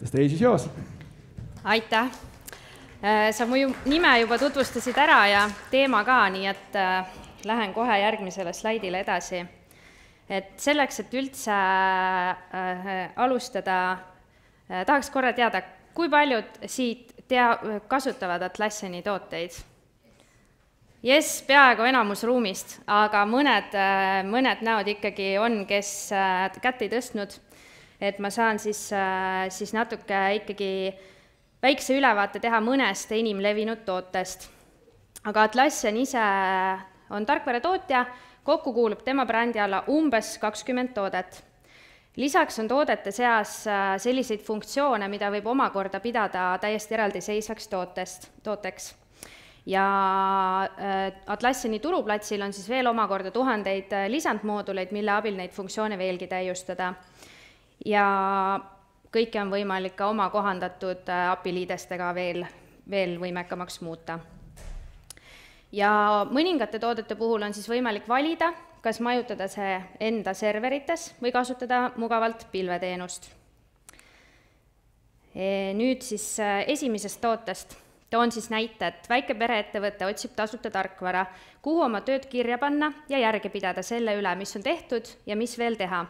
The stage is yours. Aitäh! Sa mu nime juba tutvustasid ära ja teema ka, nii et lähen kohe järgmisele slaidile edasi. Et selleks, et üldse alustada, tahaks korra teada, kui paljud siit kasutavad Atlassiani tooteid? Yes, peaaegu enamus ruumist, aga mõned näod ikkagi on, kes kätt ei tõstnud, et ma saan siis natuke ikkagi väikse ülevaate teha mõnest inimlevinud tootest. Aga Atlassian ise on tarkvaratootja, kokku kuulub tema brändi alla umbes 20 toodet. Lisaks on toodete seas selliseid funktsioone, mida võib omakorda pidada täiesti eraldiseisvaks tooteks. Ja Atlassiani turuplatsil on siis veel omakorda tuhandeid lisandmooduleid, mille abil neid funktsioone veelgi täiustada. Ja kõike on võimalik ka oma kohandatud API-liidestega veel võimekamaks muuta. Ja mõningate toodete puhul on siis võimalik valida, kas majutada see enda serverites või kasutada mugavalt pilveteenust. Nüüd siis esimesest tootest. Toon siis näite, et väike pereettevõte otsib tasuta tarkvara, kuhu oma tööd kirja panna ja järge pidada selle üle, mis on tehtud ja mis veel teha.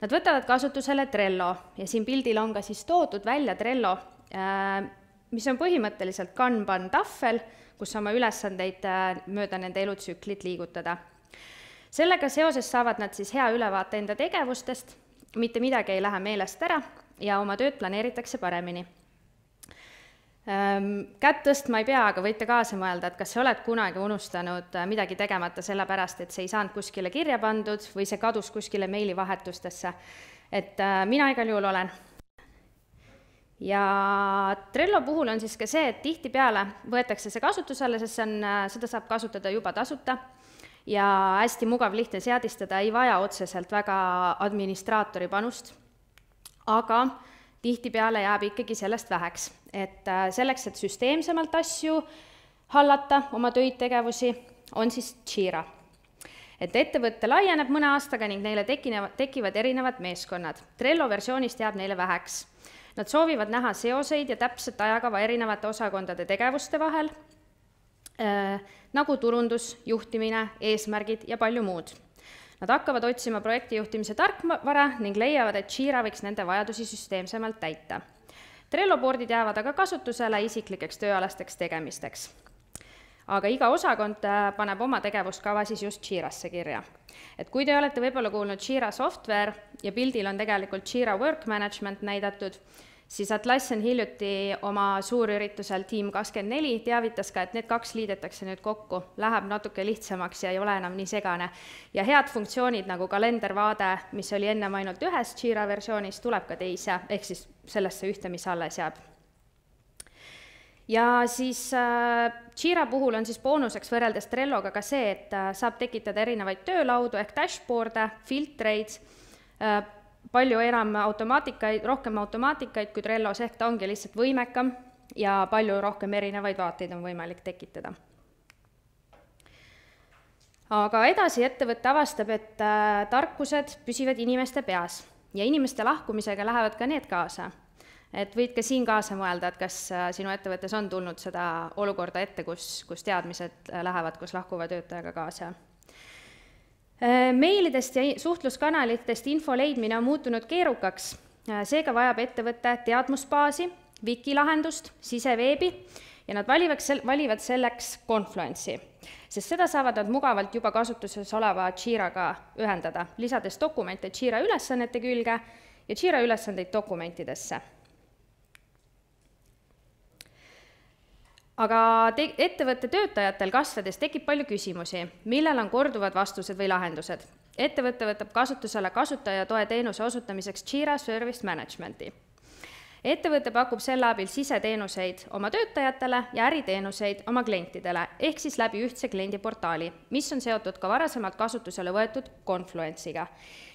Nad võtavad kasutusele Trello ja siin pildil on ka siis toodud välja Trello, mis on põhimõtteliselt Kanban tahvel, kus oma ülesandeid mööda nende elutsüklit liigutada. Sellega seoses saavad nad siis hea ülevaate enda tegevustest, mitte midagi ei lähe meelest ära ja oma tööd planeeritakse paremini. Kätt tõstma ei pea, aga võite kaasa mõelda, et kas sa oled kunagi unustanud midagi tegemata sellepärast, et see ei saanud kuskile kirja pandud või see kadus kuskile meilivahetustesse. Et mina igal juhul olen. Ja Trello puhul on siis ka see, et tihtipeale võetakse see kasutusele, sest seda saab kasutada juba tasuta ja hästi mugav lihtne seadistada, ei vaja otseselt väga administraatori panust, aga tihtipeale jääb ikkagi sellest väheks. Et selleks, et süsteemsemalt asju hallata, oma töid tegevusi, on siis Jira. Et ettevõtte laieneb mõne aastaga ning neile tekivad erinevad meeskonnad. Trello versioonist jääb neile väheks. Nad soovivad näha seoseid ja täpset ajakava erinevate osakondade tegevuste vahel, nagu turundus, juhtimine, eesmärgid ja palju muud. Nad hakkavad otsima projektijuhtimise tarkvara ning leiavad, et Jira võiks nende vajadusi süsteemsemalt täita. Trello boardid jäävad aga kasutusele isiklikeks tööalasteks tegemisteks. Aga iga osakond paneb oma tegevuskava siis just Jirasse kirja. Et kui te olete võib-olla kuulnud Jira software ja pildil on tegelikult Jira Work Management näidatud, siis Atlassian hiljuti oma suurüritusel Team 24 teavitas ka, et need kaks liidetakse nüüd kokku, läheb natuke lihtsamaks ja ei ole enam nii segane. Ja head funktsioonid nagu kalendervaade, mis oli ennem ainult ühes Jira versioonis, tuleb ka teise, ehk siis sellesse ühte, mis alles jääb. Ja siis Jira puhul on siis boonuseks võrreldes Trelloga ka see, et saab tekitada erinevaid töölaudu ehk dashboard'e, filtreid, palju enam rohkem automaatikaid kui Trellos, ehk ta ongi lihtsalt võimekam ja palju rohkem erinevaid vaateid on võimalik tekitada. Aga edasi ettevõtte avastab, et tarkused püsivad inimeste peas ja inimeste lahkumisega lähevad ka need kaasa. Et võid ka siin kaasa mõelda, et kas sinu ettevõttes on tulnud seda olukorda ette, kus teadmised lähevad, kus lahkuva töötajaga kaasa. Meilidest ja suhtluskanalitest info leidmine on muutunud keerukaks, seega vajab ettevõtte teadmusbaasi, wikilahendust, siseveebi ja nad valivad selleks Confluence'i, sest seda saavad nad mugavalt juba kasutuses oleva Jiraga ühendada, lisades dokumente Jira ülesannete külge ja Jira ülesandeid dokumentidesse. Aga ettevõtte töötajatel kasvades tekib palju küsimusi, millel on korduvad vastused või lahendused. Ettevõtte võtab kasutusele kasutajatoe teenuse osutamiseks Jira Service Managementi. Ettevõte pakub selle abil siseteenuseid oma töötajatele ja äriteenuseid oma klientidele, ehk siis läbi ühtse kliendiportaali, mis on seotud ka varasemalt kasutusele võetud Confluence'iga.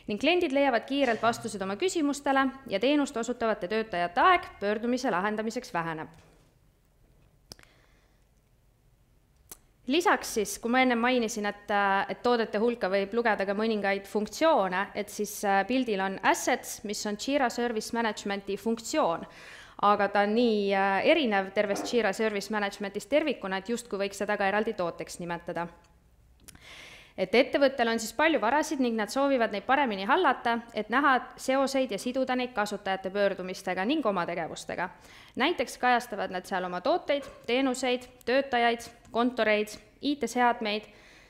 Ning kliendid leiavad kiirelt vastused oma küsimustele ja teenust osutavate töötajate aeg pöördumise lahendamiseks väheneb. Lisaks siis, kui ma enne mainisin, et toodete hulka võib lugeda ka mõningaid funktsioone, et siis pildil on assets, mis on Jira Service Managementi funktsioon, aga ta on nii erinev tervest Jira Service Managementist tervikuna, et justkui võiks seda ka eraldi tooteks nimetada. Et ettevõttel on siis palju varasid ning nad soovivad neid paremini hallata, et näha seoseid ja siduda neid kasutajate pöördumistega ning oma tegevustega. Näiteks kajastavad nad seal oma tooteid, teenuseid, töötajaid, kontoreid, IT-seadmeid,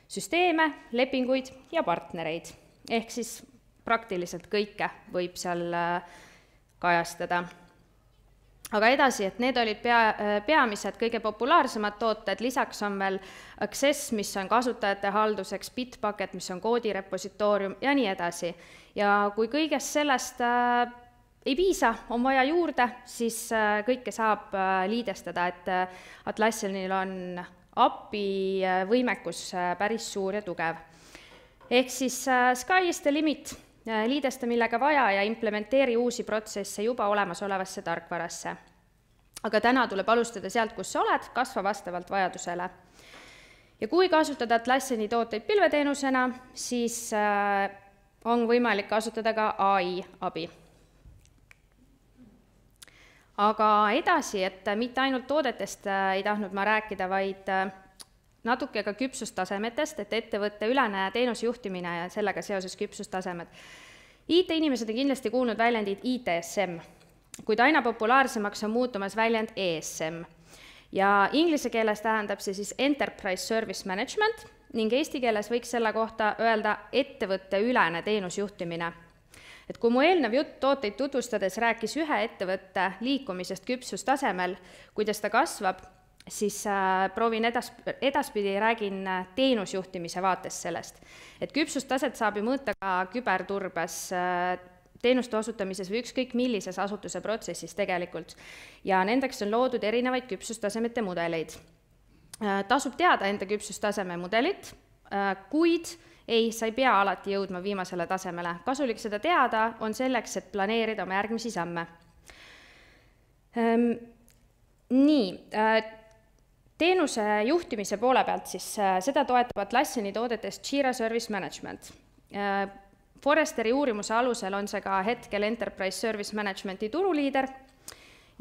süsteeme, lepinguid ja partnereid. Ehk siis praktiliselt kõike võib seal kajastada. Aga edasi, et need olid peamised kõige populaarsemad tooted, lisaks on veel Access, mis on kasutajate halduseks, Bitbucket, mis on koodirepositoorium ja nii edasi. Ja kui kõigest sellest ei piisa, on vaja juurde, siis kõike saab liidestada, et Atlassianil on API võimekus päris suur ja tugev. Ehk siis sky is the limit. Liidesta millega vaja ja implementeeri uusi protsesse juba olemasolevasse tarkvarasse. Aga täna tuleb alustada sealt, kus sa oled, kasva vastavalt vajadusele. Ja kui kasutada Atlassiani tooteid pilveteenusena, siis on võimalik kasutada ka AI abi. Aga edasi, et mitte ainult toodetest ei tahtnud ma rääkida, vaid natuke ka küpsustasemetest, et ettevõtte ülene teenusjuhtimine ja sellega seoses küpsustasemed. IT-inimesed on kindlasti kuulnud väljendid ITSM, kuid aina populaarsemaks on muutumas väljend ESM. Ja inglise keeles tähendab see siis Enterprise Service Management ning eesti keeles võiks selle kohta öelda ettevõtte ülene teenusjuhtimine. Et kui mu eelnev jutt tooteid tutvustades rääkis ühe ettevõtte liikumisest küpsustasemel, kuidas ta kasvab, siis proovin edaspidi räägin teenusjuhtimise vaates sellest. Et küpsustaset saab ju mõõta ka küberturbes, teenuste osutamises või ükskõik millises asutuse protsessis tegelikult. Ja nendeks on loodud erinevaid küpsustasemete mudeleid. Tasub teada enda küpsustaseme mudelit, kuid ei, sa ei pea alati jõudma viimasele tasemele. Kasulik seda teada on selleks, et planeerida oma järgmisi samme. Teenuse juhtimise poole pealt siis seda toetab Atlassiani toodetest Jira Service Management. Foresteri uurimuse alusel on see ka hetkel Enterprise Service Managementi turuliider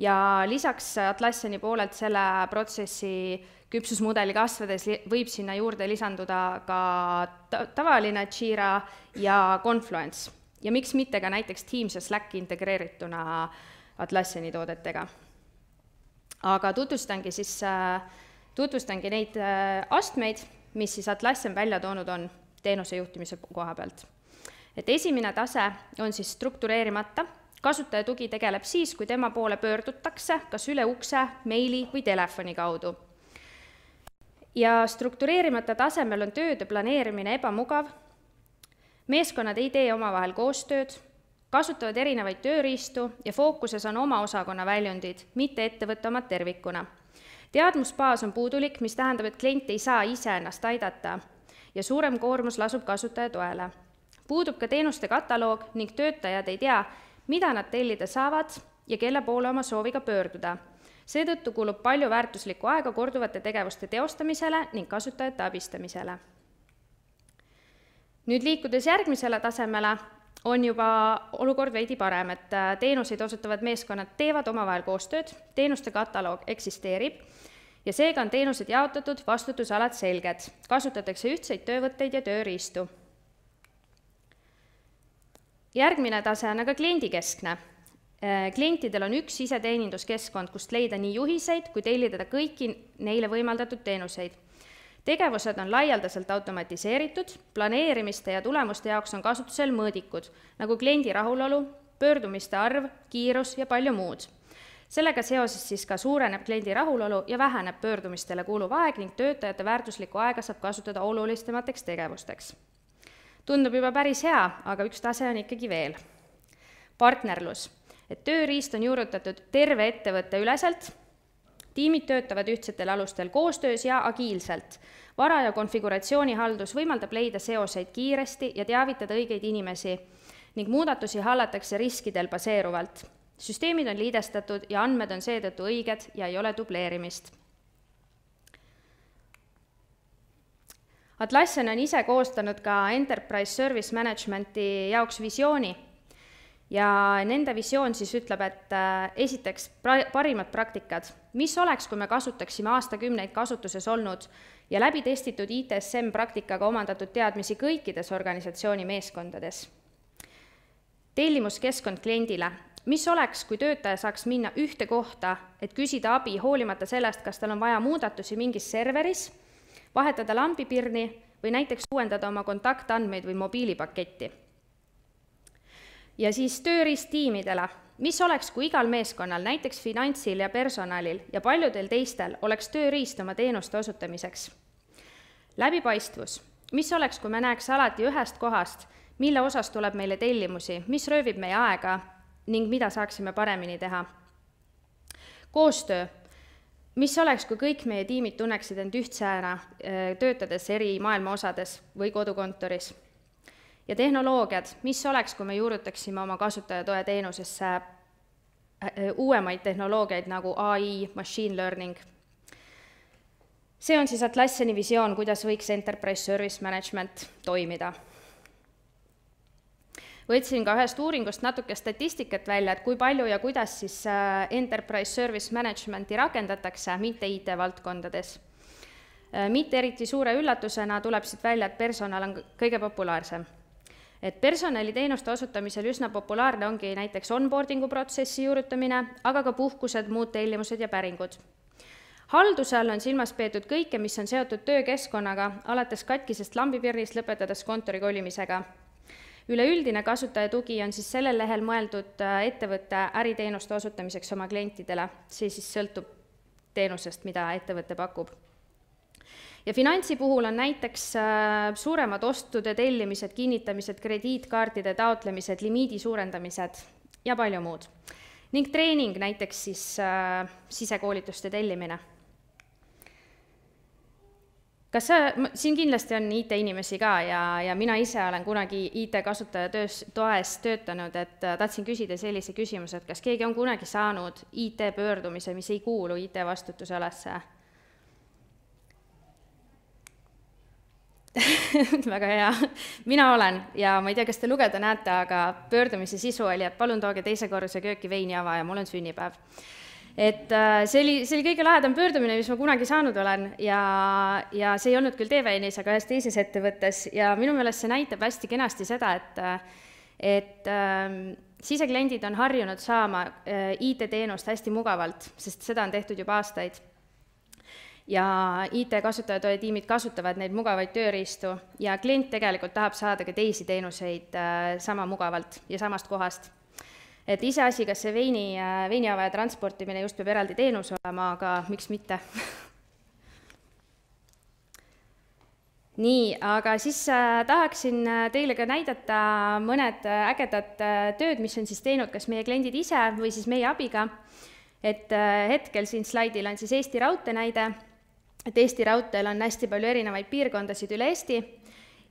ja lisaks Atlassiani poolelt selle protsessi küpsusmudeli kasvades võib sinna juurde lisanduda ka tavaline Jira ja Confluence ja miks mitte ka näiteks Teams ja Slack integreerituna Atlassiani toodetega. Aga tutvustangi neid astmeid, mis siis Atlassian välja toonud on teenuse juhtimise koha pealt. Et esimene tase on siis struktureerimata, kasutaja tugi tegeleb siis, kui tema poole pöördutakse, kas üle ukse, meili või telefoni kaudu. Ja struktureerimata tasemel on tööde planeerimine ebamugav, meeskonnad ei tee omavahel koostööd, kasutavad erinevaid tööriistu ja fookuses on oma osakonna väljundid, mitte ettevõtte omad tervikuna. Teadmusbaas on puudulik, mis tähendab, et klient ei saa ise ennast aidata ja suurem koormus lasub kasutaja toele. Puudub ka teenuste kataloog ning töötajad ei tea, mida nad tellida saavad ja kelle poole oma sooviga pöörduda. Seetõttu kulub palju väärtuslikku aega korduvate tegevuste teostamisele ning kasutajate abistamisele. Nüüd liikudes järgmisele tasemele on juba olukord veidi parem, et teenuseid osutavad meeskonnad teevad omavahel koostööd, teenuste kataloog eksisteerib ja seega on teenused jaotatud, vastutusalad selged, kasutatakse ühtseid töövõtteid ja tööriistu. Järgmine tase on aga kliendikeskne. Klientidel on üks siseteeninduskeskkond, kust leida nii juhiseid, kui tellida kõiki neile võimaldatud teenuseid. Tegevused on laialdaselt automatiseeritud, planeerimiste ja tulemuste jaoks on kasutusel mõõdikud, nagu kliendi rahulolu, pöördumiste arv, kiirus ja palju muud. Sellega seoses siis ka suureneb kliendi rahulolu ja väheneb pöördumistele kuluv aeg ning töötajate väärtuslikku aega saab kasutada olulisemateks tegevusteks. Tundub juba päris hea, aga üks tase on ikkagi veel. Partnerlus. Et tööriist on juurutatud terve ettevõtte üleselt, tiimid töötavad ühtsetel alustel koostöös ja agiilselt. Vara- ja konfiguratsioonihaldus võimaldab leida seoseid kiiresti ja teavitada õigeid inimesi ning muudatusi hallatakse riskidel baseeruvalt. Süsteemid on liidestatud ja andmed on seetõttu õiged ja ei ole dubleerimist. Atlassian on ise koostanud ka Enterprise Service Managementi jaoks visiooni ja nende visioon siis ütleb, et esiteks parimad praktikad, mis oleks, kui me kasutaksime aastakümneid kasutuses olnud ja läbi testitud ITSM praktikaga omandatud teadmisi kõikides organisatsiooni meeskondades. Tellimuskeskkond kliendile, mis oleks, kui töötaja saaks minna ühte kohta, et küsida abi hoolimata sellest, kas tal on vaja muudatusi mingis serveris, vahetada lambipirni või näiteks uuendada oma kontaktandmeid või mobiilipaketti. Ja siis tööriist tiimidele, mis oleks, kui igal meeskonnal, näiteks finantsil ja personalil ja paljudel teistel oleks tööriist oma teenuste osutamiseks. Läbipaistvus, mis oleks, kui me näeks alati ühest kohast, mille osas tuleb meile tellimusi, mis röövib meie aega ning mida saaksime paremini teha. Koostöö, mis oleks, kui kõik meie tiimid tunneksid end ühtsena, töötades eri maailma osades või kodukontoris. Ja tehnoloogiad, mis oleks, kui me juurutaksime oma kasutajatoe teenusesse uuemaid tehnoloogiaid nagu AI, machine learning. See on siis Atlassiani visioon, kuidas võiks Enterprise Service Management toimida. Võtsin ka ühest uuringust natuke statistikat välja, et kui palju ja kuidas siis Enterprise Service Managementi rakendatakse mitte IT-valdkondades. Mitte eriti suure üllatusena tuleb siit välja, et personal on kõige populaarsem. Et personaliteenuste osutamisel üsna populaarne ongi näiteks onboardingu protsessi juurutamine, aga ka puhkused, muud tellimused ja päringud. Halduse all on silmas peetud kõike, mis on seotud töökeskkonnaga, alates katkisest lambipirnist lõpetades kontori kolimisega. Üleüldine kasutaja tugi on siis sellel lehel mõeldud ettevõtte äriteenuste osutamiseks oma klientidele, see siis sõltub teenusest, mida ettevõte pakub. Ja finantsi puhul on näiteks suuremad ostude tellimised, kinnitamised, krediitkaartide taotlemised, limiidi suurendamised ja palju muud. Ning treening näiteks siis sisekoolituste tellimine. Siin kindlasti on IT-inimesi ka ja mina ise olen kunagi IT-kasutaja toes töötanud, et tahtsin küsida sellise küsimuse, et kas keegi on kunagi saanud IT-pöördumise, mis ei kuulu IT-vastutusalasse? Väga hea. Mina olen ja ma ei tea, kas te lugeda näete, aga pöördumise sisu oli, et palun tooge teise korruse kööki veinijava ja mul on sünnipäev. Et see oli kõige lahedam pöördumine, mis ma kunagi saanud olen ja see ei olnud küll TVN-is, aga ühes teises ettevõttes ja minu meelest see näitab hästi kenasti seda, et sisekliendid on harjunud saama IT-teenust hästi mugavalt, sest seda on tehtud juba aastaid. Ja IT-kasutajatoe tiimid kasutavad neid mugavaid tööriistu ja klient tegelikult tahab saada ka teisi teenuseid sama mugavalt ja samast kohast. Et ise asi, kas see veinijava ja transportimine just peab eraldi teenus olema, aga miks mitte? Nii, aga siis tahaksin teile ka näidata mõned ägedad tööd, mis on siis teinud kas meie kliendid ise või siis meie abiga. Et hetkel siin slaidil on siis Eesti Raudtee näide, et Eesti Raudteel on hästi palju erinevaid piirkondasid üle Eesti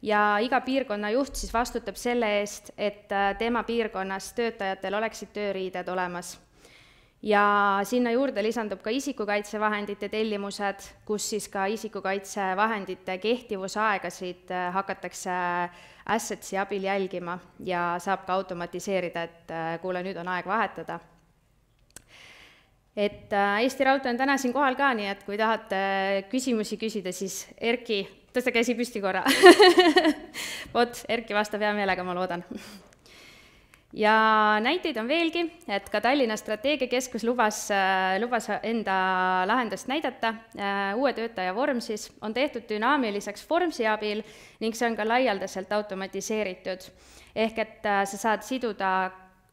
ja iga piirkonna juht siis vastutab selle eest, et tema piirkonnas töötajatel oleksid tööriided olemas. Ja sinna juurde lisandub ka isikukaitsevahendite tellimused, kus siis ka isikukaitsevahendite kehtivusaegasid hakatakse Assetsi abil jälgima ja saab ka automatiseerida, et kuule, nüüd on aeg vahetada. Et Eesti Raudtee on täna siin kohal ka, nii et kui tahate küsimusi küsida, siis Erki, tõsta käsi püsti korra. Vot, Erki vastab hea meelega, ma loodan. Ja näiteid on veelgi, et ka Tallinna strateegiakeskus lubas enda lahendust näidata. Uue töötaja vorm siis on tehtud dünaamiliseks Formsi abil ning see on ka laialdaselt automatiseeritud. Ehk et sa saad siduda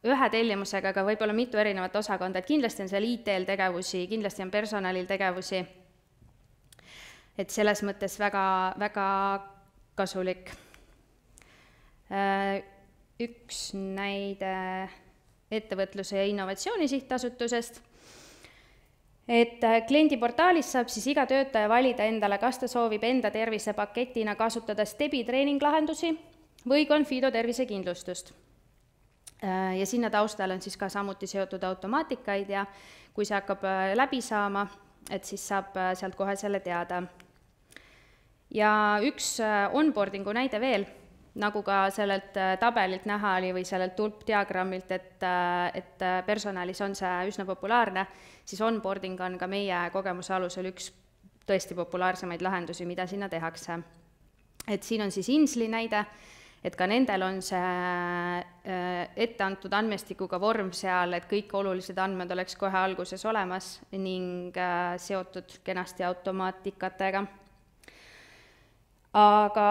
ühe tellimusega, aga võib-olla mitu erinevat osakonda, et kindlasti on seal IT-l tegevusi, kindlasti on personalil tegevusi. Et selles mõttes väga kasulik. Üks näide ettevõtluse ja innovatsiooni sihtasutusest. Et kliendiportaalis saab siis iga töötaja valida endale, kas ta soovib enda tervisepaketina kasutada Stebi treeninglahendusi või Confido tervisekindlustust. Ja sinna taustal on siis ka samuti seotud automaatikaid ja kui see hakkab läbi saama, et siis saab sealt kohe selle teada. ja üks onboardingu näide veel, nagu ka sellelt tabelilt näha oli või sellelt tulpdiagrammilt, et personalis on see üsna populaarne, siis onboarding on ka meie kogemuse alusel üks tõesti populaarsemaid lahendusi, mida sinna tehakse. Et siin on siis Insli näide, et ka nendel on see ette antud andmestikuga vorm seal, et kõik olulised andmed oleks kohe alguses olemas ning seotud kenasti automaatikatega. Aga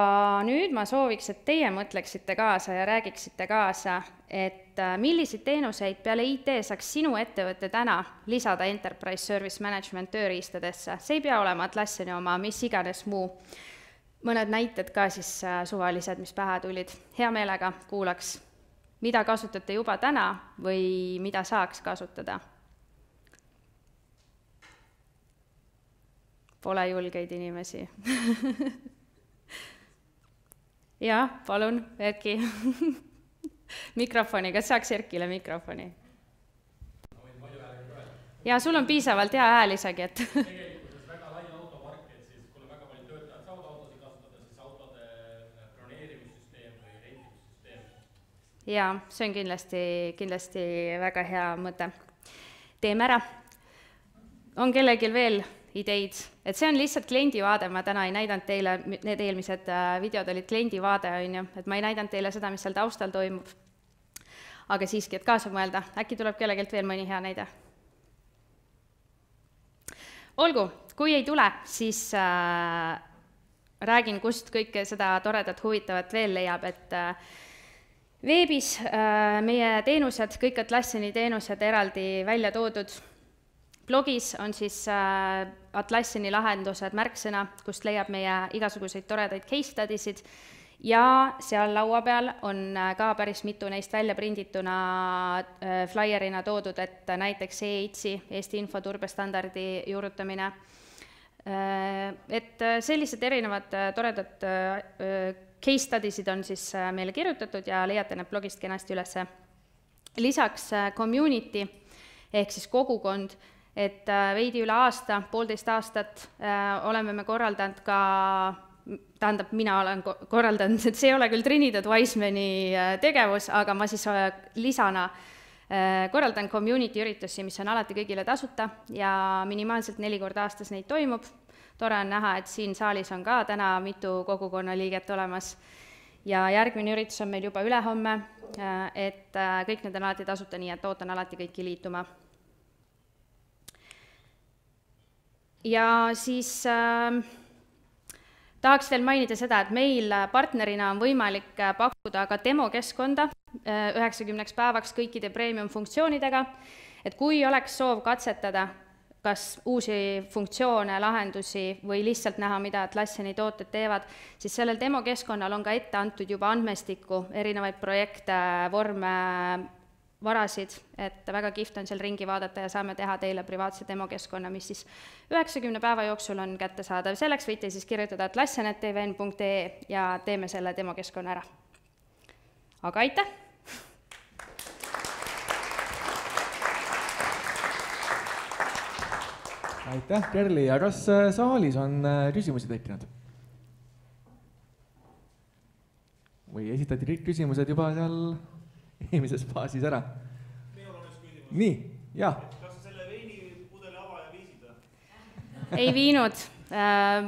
nüüd ma sooviks, et teie mõtleksite kaasa ja räägiksite kaasa, et milliseid teenuseid peale IT saaks sinu ettevõtte täna lisada Enterprise Service Management tööriistadesse. See ei pea olema Atlassiani oma, mis iganes muu. Mõned näited ka siis suvalised, mis pähe tulid. Hea meelega kuulaks, mida kasutate juba täna või mida saaks kasutada. Pole julgeid inimesi. Jah, palun, Erki. Mikrofoni, kas saaks Erkile mikrofoni? Ja sul on piisavalt hea hääl isegi, et... Tegelikkuses väga lai automark, et siis kui väga palju töötajad saavad autosid kasutada, siis autode broneerimissüsteem või rentimissüsteem. Ja, see on kindlasti väga hea mõte. Teeme ära. On kellelgi veel ideid, et see on lihtsalt kliendivaade, ma täna ei näidanud teile, need eelmised videod olid kliendivaade, et ma ei näidanud teile seda, mis seal taustal toimub. Aga siiski, et kaasa mõelda, äkki tuleb kellegelt veel mõni hea näide. Olgu, kui ei tule, siis räägin, kust kõike seda toredat huvitavat veel leiab, et veebis meie teenused, kõik Atlassiani teenused eraldi välja toodud. Blogis on siis Atlassiani lahendused märksõna, kust leiab meie igasuguseid toredaid case studies'id ja seal laua peal on ka päris mitu neist välja prindituna flyerina toodud, et näiteks EITS-i, Eesti infoturbestandardi juurutamine. Et sellised erinevad toredad case studies'id on siis meile kirjutatud ja leiate need blogist kenasti üles. Lisaks community ehk siis kogukond, et veidi üle aasta, 1,5 aastat oleme me korraldanud ka, tähendab, mina olen korraldanud, et see ei ole küll Trinidad Wisemani tegevus, aga ma siis lisana korraldan community üritusi, mis on alati kõigile tasuta ja minimaalselt 4 korda aastas neid toimub. Tore on näha, et siin saalis on ka täna mitu kogukonnaliiget olemas ja järgmine üritus on meil juba ülehomme, et kõik need on alati tasuta, nii et ootan alati kõiki liituma. Ja siis tahaks veel mainida seda, et meil partnerina on võimalik pakkuda ka demokeskkonda 90 päevaks kõikide premium funktsioonidega, et kui oleks soov katsetada kas uusi funktsioone, lahendusi või lihtsalt näha, mida Atlassiani tooted teevad, siis sellel demokeskkonnal on ka ette antud juba andmestikku, erinevaid projekte, vorme, varasid, et väga kihvt on seal ringi vaadata ja saame teha teile privaatse demokeskkonna, mis siis 90 päeva jooksul on kättesaadav. Selleks võite siis kirjutada atlassian@tvn.ee ja teeme selle demokeskkonna ära. Aga aitäh! Aitäh, Kerli, ja kas saalis on küsimusi tekkinud? Või esitati kõik küsimused juba seal eelmises faasis ära? Meil on üks küsimus. Nii, jah. Kas sa selle veinipudeli avaja viisid? Ei viinud.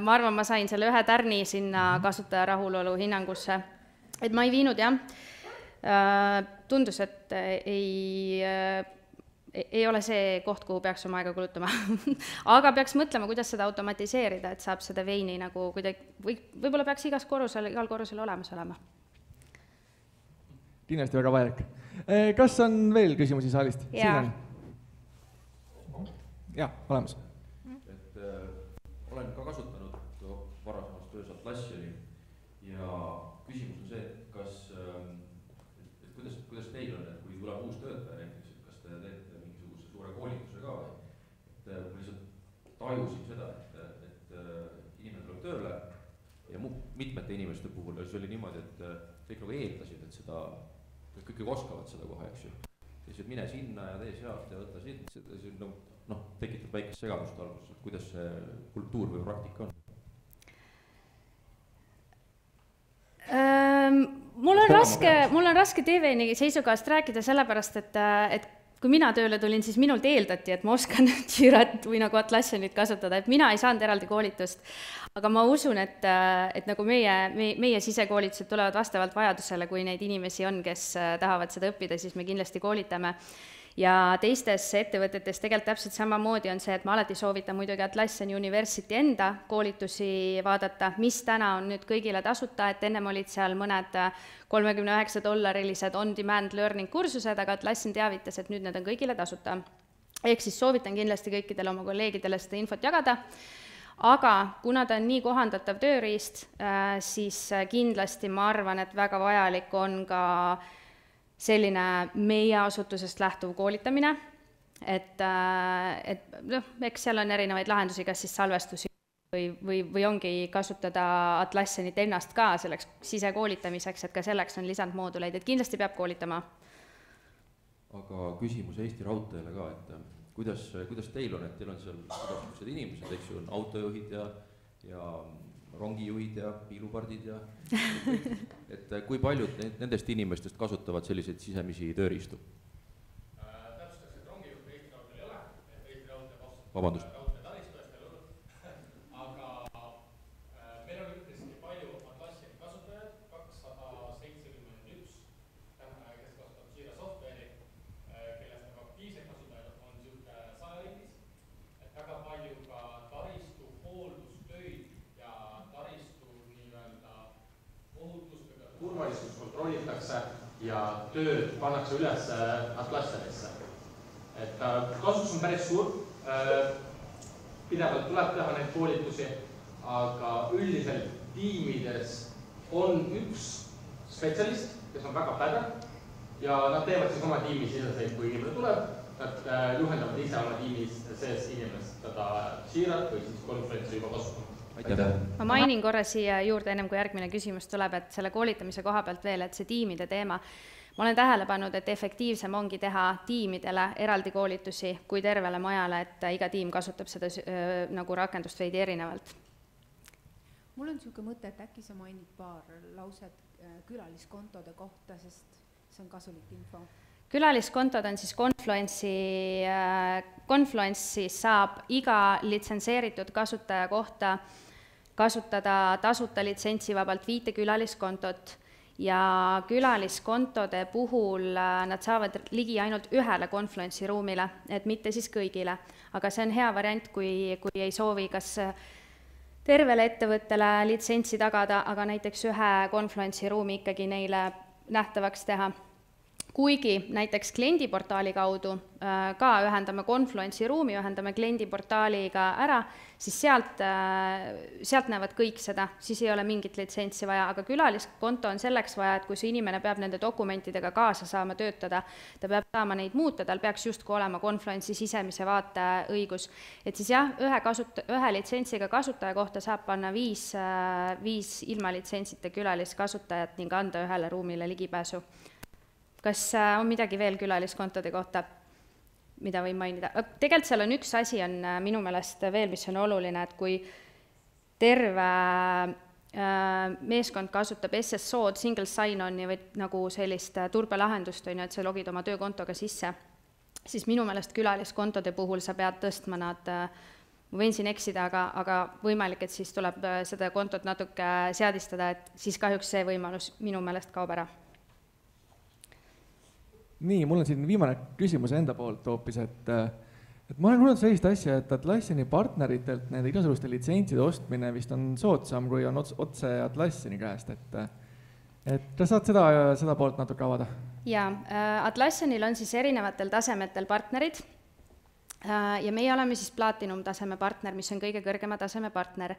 Ma arvan, ma sain selle ühe tärni sinna kasutaja rahulolu hinnangusse. Et ma ei viinud, jah. Tundus, et ei ole see koht, kuhu peaks oma aega kulutama. Aga peaks mõtlema, kuidas seda automatiseerida, et saab seda veini nagu kuidagi, võib-olla peaks igal korrusel olemas olema. Kindlasti väga vajalik. Kas on veel küsimusi saalist? Jaa. Jah, olemas. Et olen ka kasutanud varasemast töös Atlassiani ja küsimus on see, et kuidas teil on, et kui tuleb uus töötaja näiteks, et kas te teete mingisuguse suure koolituse ka või? Et ma lihtsalt tajusin seda, et inimene tuleb tööle ja mitmete inimeste puhul oli niimoodi, et kõik nagu eeldasid, et seda kõik oskavad seda kohe, eks ju. Teised mine sinna ja tee sealt ja võtta siit, tekitab väikest segadust alguses, et kuidas see kultuur või praktika on? Mul on raske TVN-i seisukohast rääkida sellepärast, et kui mina tööle tulin, siis minult eeldati, et ma oskan Jirat või nagu Atlassianit kasutada, et mina ei saanud eraldi koolitust. Aga ma usun, et nagu meie sisekoolitused tulevad vastavalt vajadusele, kui neid inimesi on, kes tahavad seda õppida, siis me kindlasti koolitame. Ja teistes ettevõtetes tegelikult täpselt samamoodi on see, et ma alati soovitan muidugi Atlassiani University enda koolitusi vaadata, mis täna on nüüd kõigile tasuta, et ennem olid seal mõned $39 on-demand learning kursused, aga Atlassian teavitas, et nüüd need on kõigile tasuta. Ehk siis soovitan kindlasti kõikidele oma kolleegidele seda infot jagada, aga kuna ta on nii kohandatav tööriist, siis kindlasti ma arvan, et väga vajalik on ka selline meie asutusest lähtuv koolitamine, et eks seal on erinevaid lahendusi, kas siis salvestusi või ongi kasutada Atlassianit ennast ka selleks sisekoolitamiseks, et ka selleks on lisandmooduleid, et kindlasti peab koolitama. Aga küsimus Eesti Raudteele ka, et kuidas teil on, et teil on seal sellised inimesed, eks ju, on autojuhid ja rongijuhid ja piilupardid ja et kui paljud nendest inimestest kasutavad selliseid sisemisi tööriistu? Täpsustaks, et rongijuht Eesti Raudteel ei ole, Eesti Raudtee vastutab Vabandust. Raudtee taristu, aga meil on üpriski palju Atlassiani kasutajaid, 271, kes kasutavad Jira software'i, kellest nagu aktiivseid kasutajaid on niisugune 100 ringis, et väga palju ka taristu hooldustöid ja taristu ohutus turvalisus kontrollitakse ja tööd pannakse üles Atlassianisse. Et kasutus on päris suur, pidevalt tuleb teha neid koolitusi, aga üldiselt tiimides on üks spetsialist, kes on väga pädev ja nad teevad siis oma tiimi siseseid, kui inimene tuleb, nad juhendavad ise oma tiimis sees inimest seda Jirat või siis konferentsi juba kasutama. Ma mainin korra siia juurde, ennem kui järgmine küsimus tuleb, et selle koolitamise koha pealt veel, et see tiimide teema. Ma olen tähele pannud, et efektiivsem ongi teha tiimidele eraldi koolitusi kui tervele majale, et iga tiim kasutab seda nagu rakendust veidi erinevalt. Mul on niisugune mõte, et äkki sa mainid paar lauset külaliskontode kohta, sest see on kasulik info. Külaliskontod on siis Confluence'is saab iga litsenseeritud kasutaja kohta kasutada tasuta litsentsivabalt 5 külaliskontot ja külaliskontode puhul nad saavad ligi ainult ühele Confluence'i ruumile, et mitte siis kõigile. Aga see on hea variant, kui ei soovi kas tervele ettevõttele litsentsi tagada, aga näiteks ühe Confluence'i ruumi ikkagi neile nähtavaks teha. Kuigi näiteks kliendiportaali kaudu ka ühendame Confluence'i ruumi, ühendame kliendiportaaliga ära, siis sealt näevad kõik seda, siis ei ole mingit litsentsi vaja, aga külaliskonto on selleks vaja, et kui see inimene peab nende dokumentidega kaasa saama töötada, ta peab saama neid muuta, tal peaks justkui olema Confluence'i sisemise vaate õigus. Et siis jah, ühe litsentsiga kasutaja kohta saab panna 5 ilma litsentsita külaliskasutajat ning anda ühele ruumile ligipääsu. Kas on midagi veel külaliskontode kohta, mida võin mainida? Tegelikult seal on üks asi on minu meelest veel, mis on oluline, et kui terve meeskond kasutab SSO-d, single sign-on'i või nagu sellist turbelahendust, et sa logid oma töökontoga sisse, siis minu meelest külaliskontode puhul sa pead tõstma nad, ma võin siin eksida, aga võimalik, et siis tuleb seda kontot natuke seadistada, et siis kahjuks see võimalus minu meelest kaob ära. Nii, mul on siin viimane küsimus enda poolt hoopis, et ma olen kuulnud sellist asja, et Atlassiani partneritelt nende igasuguste litsentside ostmine vist on soodsam, kui on otse Atlassiani käest, et kas saad seda poolt natuke avada? Jaa, Atlassianil on siis erinevatel tasemetel partnerid ja meie oleme siis Platinum taseme partner, mis on kõige kõrgema taseme partner.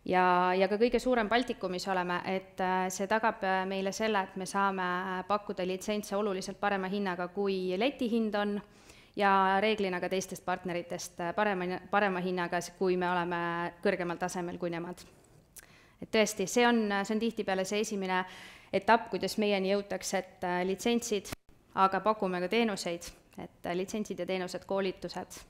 Ja ka kõige suurem Baltikumis oleme, et see tagab meile selle, et me saame pakkuda litsentse oluliselt parema hinnaga, kui letihind on ja reeglina ka teistest partneritest parema hinnaga, kui me oleme kõrgemal tasemel kui nemad. Et tõesti, see on tihtipeale see esimene etapp, kuidas meieni jõutakse, et litsentsid, aga pakume ka teenuseid, et litsentsid ja teenused, koolitused.